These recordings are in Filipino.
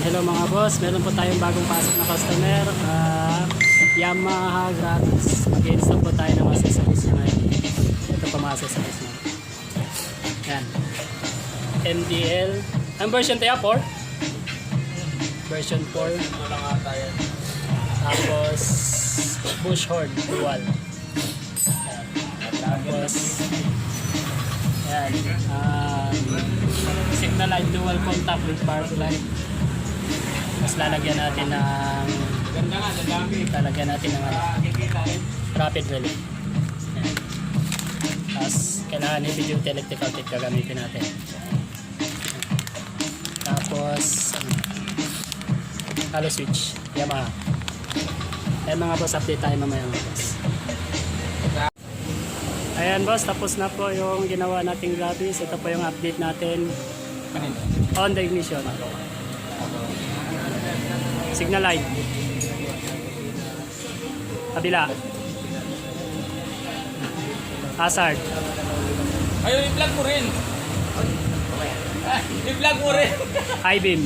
Hello mga boss, meron po tayong bagong pasok na customer, Yamaha gratis. Mag-install po tayo ng accessories niya ngayon. Ito po mga accessories niya. Yan. MDL. Ang version tayo 4? Version 4. Tapos bush horn dual. Tapos yan. Signal light dual contact with power light. Mas lalagyan natin ng rapid relay. Ayan. Tapos kailangan heavy duty electrical tape gagamitin natin. Tapos halo switch Yamaha. Ayan mga boss, update tayo mamaya mga boss. Ayan boss, tapos na po yung ginawa nating grabis. Ito po yung update natin on the ignition. Signal light. Kabila. Hazard. Ayun, i-vlog mo rin. I-vlog mo rin. High beam.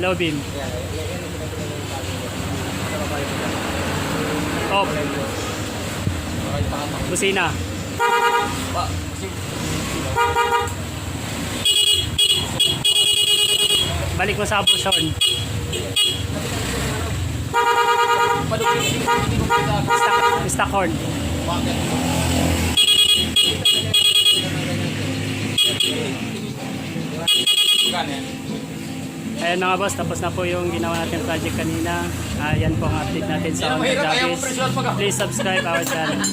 Low beam. Off. Busina. Balik mo sa bush horn. Stock horn. Ayan mga boss, tapos na po yung ginawa natin project kanina. Ayan po ang update natin sa Honda Jabis. Please subscribe our channel.